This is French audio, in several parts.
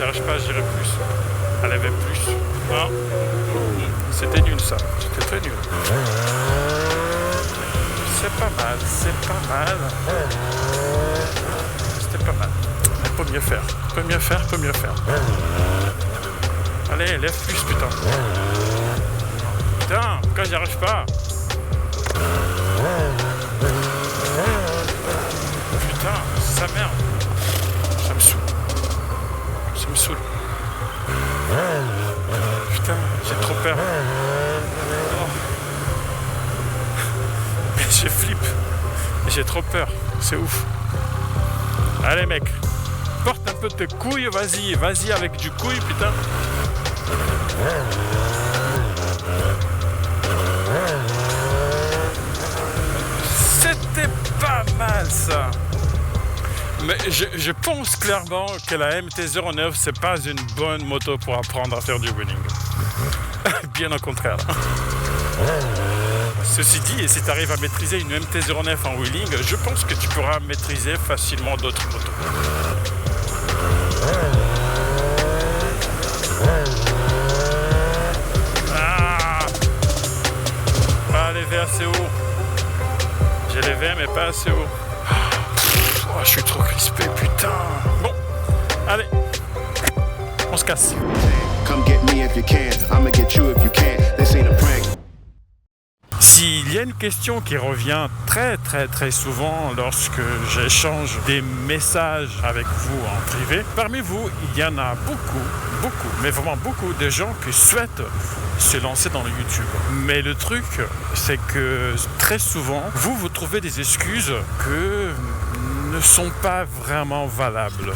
arrive pas, j'irai plus. Elle avait plus. Non. C'était nul ça. C'était très nul. C'est pas mal, c'est pas mal. C'était pas mal. Elle peut mieux faire. Peut mieux faire, peut mieux faire. Allez, lève plus, putain. Putain, pourquoi j'y arrive pas? Putain, c'est sa merde. Ça me saoule. Ça me saoule. Putain, j'ai trop peur. Oh. Je flippe. J'ai trop peur. C'est ouf. Allez mec. Porte un peu tes couilles, vas-y. Vas-y avec du couille, putain. C'était pas mal ça. Mais je pense clairement que la MT-09 c'est pas une bonne moto pour apprendre à faire du wheeling. Bien au contraire. Ceci dit, si tu arrives à maîtriser une MT-09 en wheeling, je pense que tu pourras maîtriser facilement d'autres motos. Ah, pas levé assez haut. J'ai levé mais pas assez haut. Oh, je suis trop crispé, putain. Bon, allez, on se casse. Come get me if you can, I'ma get you if you can. This ain't a prank. S'il y a une question qui revient très souvent lorsque j'échange des messages avec vous en privé, parmi vous, il y en a beaucoup, mais vraiment beaucoup de gens qui souhaitent se lancer dans le YouTube. Mais le truc, c'est que très souvent, vous trouvez des excuses que ne sont pas vraiment valables.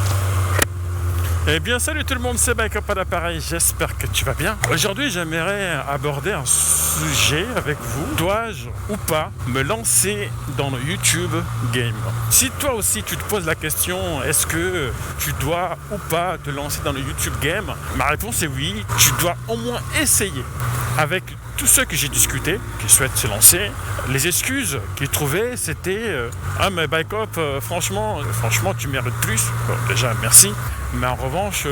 Eh bien, salut tout le monde, c'est Bike Up à l'appareil, j'espère que tu vas bien. Aujourd'hui, j'aimerais aborder un sujet avec vous. Dois-je ou pas me lancer dans le YouTube Game? Si toi aussi tu te poses la question, est-ce que tu dois ou pas te lancer dans le YouTube Game? Ma réponse est oui, tu dois au moins essayer. Avec tous ceux que j'ai discutés, qui souhaitent se lancer, les excuses qu'ils trouvaient, c'était ah mais Bike Up, franchement tu mérites plus. Bon, déjà merci, mais en revanche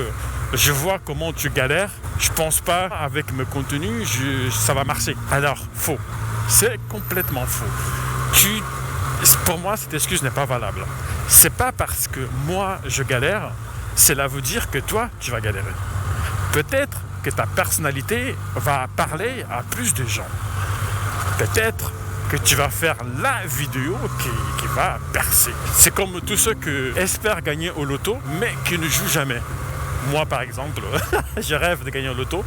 je vois comment tu galères, je pense pas avec mes contenus ça va marcher. Alors faux, c'est complètement faux. Pour moi cette excuse n'est pas valable. C'est pas parce que moi je galère, cela veut dire que toi tu vas galérer. Peut-être que ta personnalité va parler à plus de gens. Peut-être que tu vas faire la vidéo qui va percer. C'est comme tous ceux qui espèrent gagner au loto, mais qui ne jouent jamais. Moi, par exemple, je rêve de gagner au loto,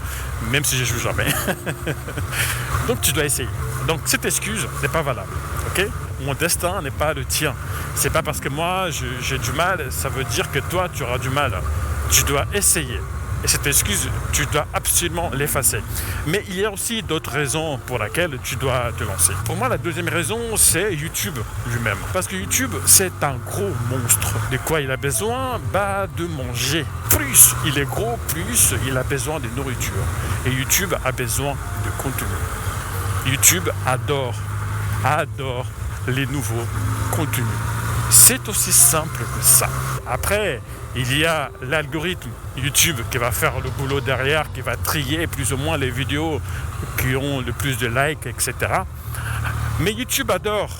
même si je ne joue jamais. Donc, tu dois essayer. Donc, cette excuse n'est pas valable. Okay? Mon destin n'est pas le tien. C'est pas parce que moi, j'ai du mal, ça veut dire que toi, tu auras du mal. Tu dois essayer. Et cette excuse, tu dois absolument l'effacer. Mais il y a aussi d'autres raisons pour lesquelles tu dois te lancer. Pour moi, la deuxième raison, c'est YouTube lui-même. Parce que YouTube, c'est un gros monstre. De quoi il a besoin? De manger. Plus il est gros, plus il a besoin de nourriture. Et YouTube a besoin de contenu. YouTube adore les nouveaux contenus. C'est aussi simple que ça. Après, il y a l'algorithme YouTube qui va faire le boulot derrière, qui va trier plus ou moins les vidéos qui ont le plus de likes, etc. Mais YouTube adore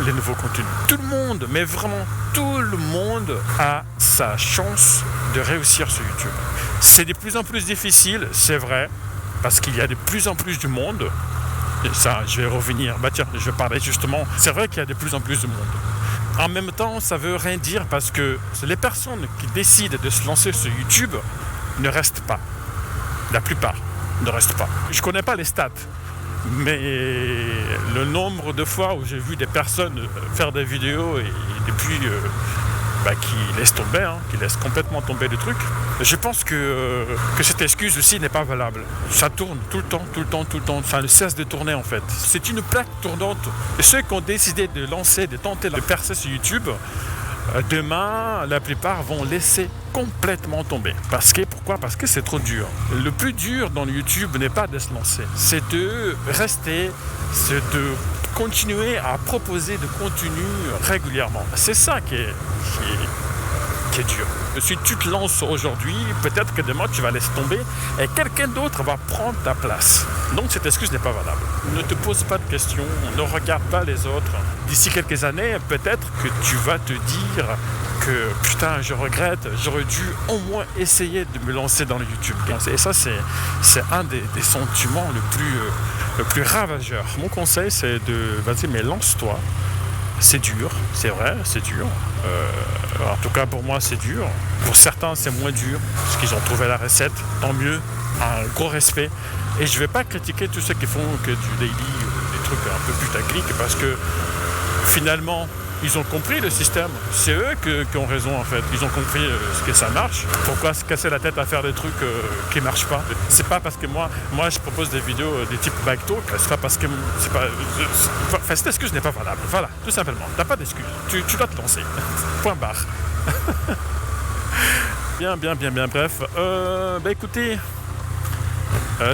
les nouveaux contenus. Tout le monde, mais vraiment tout le monde a sa chance de réussir sur YouTube. C'est de plus en plus difficile, c'est vrai, parce qu'il y a de plus en plus de monde. Et ça, je vais revenir. Je vais parler justement. C'est vrai qu'il y a de plus en plus de monde. En même temps, ça veut rien dire parce que les personnes qui décident de se lancer sur YouTube ne restent pas. La plupart ne restent pas. Je ne connais pas les stats, mais le nombre de fois où j'ai vu des personnes faire des vidéos et depuis qui laissent tomber, qui laissent complètement tomber le truc, je pense que cette excuse aussi n'est pas valable. Ça tourne tout le temps, ça ne cesse de tourner en fait. C'est une plaque tournante. Et ceux qui ont décidé de lancer, de tenter de percer sur YouTube, demain, la plupart vont laisser complètement tomber. Pourquoi? Parce que c'est trop dur. Le plus dur dans le YouTube n'est pas de se lancer, c'est de rester, c'est de continuer à proposer de contenu régulièrement. C'est ça qui qui est dur. Si tu te lances aujourd'hui, peut-être que demain tu vas laisser tomber et quelqu'un d'autre va prendre ta place. Donc cette excuse n'est pas valable. Ne te pose pas de questions, ne regarde pas les autres. D'ici quelques années, peut-être que tu vas te dire que putain, je regrette, j'aurais dû au moins essayer de me lancer dans le YouTube. Et ça, c'est un des sentiments le plus ravageur. Mon conseil, c'est de, vas-y, mais lance-toi. C'est dur, c'est vrai, c'est dur. En tout cas, pour moi, c'est dur. Pour certains, c'est moins dur, parce qu'ils ont trouvé la recette. Tant mieux, un gros respect. Et je ne vais pas critiquer tous ceux qui font que du daily, des trucs un peu putaclic, parce que finalement, ils ont compris le système. C'est eux qui ont raison, en fait. Ils ont compris ce que ça marche. Pourquoi se casser la tête à faire des trucs qui ne marchent pas? C'est pas parce que moi, je propose des vidéos des types backtalk. C'est pas parce que c'est pas. Enfin, cette excuse n'est pas valable. Voilà, tout simplement. T'as pas d'excuse. Tu dois te lancer. Point barre. Bien. Bref. Écoutez,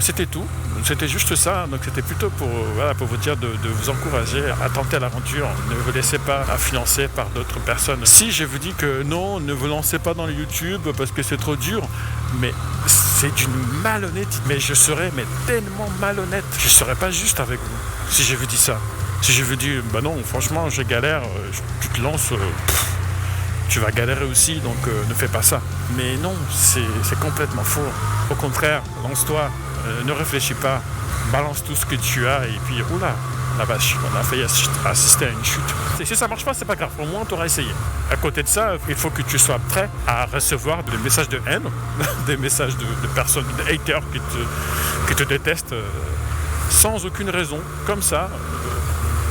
c'était tout. C'était juste ça, donc c'était plutôt pour vous dire de vous encourager à tenter l'aventure. Ne vous laissez pas influencer par d'autres personnes. Si je vous dis que non, ne vous lancez pas dans le YouTube parce que c'est trop dur, mais c'est d'une malhonnêteté. Mais je serais tellement malhonnête. Je ne serais pas juste avec vous si je vous dis ça. Si je vous dis, non, franchement, je galère, tu te lances, tu vas galérer aussi, donc ne fais pas ça. Mais non, c'est complètement faux. Au contraire, lance-toi. Ne réfléchis pas, balance tout ce que tu as et puis oula, la vache, on a failli assister à une chute. Et si ça marche pas, c'est pas grave, au moins tu auras essayé. À côté de ça, il faut que tu sois prêt à recevoir des messages de haine, des messages de personnes, de haters qui te détestent sans aucune raison, comme ça,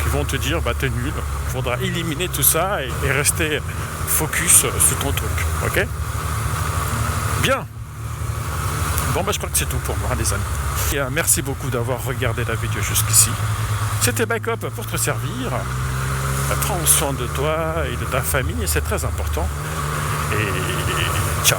qui vont te dire t'es nul. Il faudra éliminer tout ça et rester focus sur ton truc, ok? Bien. Bon, je crois que c'est tout pour moi, les amis. Et, merci beaucoup d'avoir regardé la vidéo jusqu'ici. C'était Backup pour te servir. Prends soin de toi et de ta famille, c'est très important. Et ciao.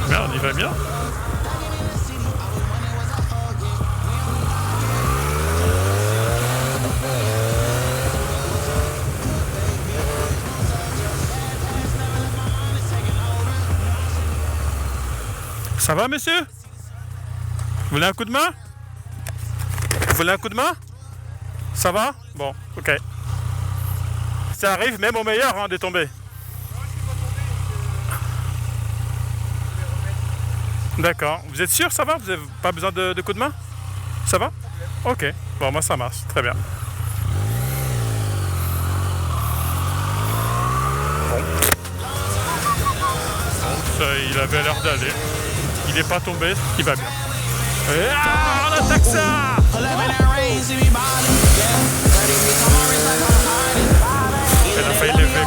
Bien, on y va bien. Ça va, monsieur? Vous voulez un coup de main? Vous voulez un coup de main? Ça va? Bon, ok. Ça arrive même au meilleur de tomber. D'accord. Vous êtes sûr, ça va? Vous n'avez pas besoin de coup de main? Ça va? Ok. Bon, moi ça marche. Très bien. Bon. Ça, il avait l'air d'aller. Il n'est pas tombé, il va bien. On attaque ça! Elle a failli lever.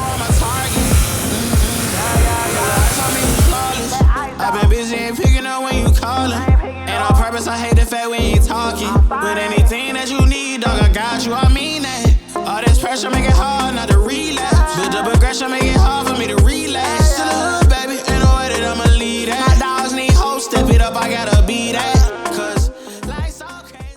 I've been busy and picking up when you callin'. And on purpose, I hate the fact when you talking. But anything that you need, dog, I got you, I mean that. All this pressure make it hard not to relapse. Build up aggression, make it hard for me to relax.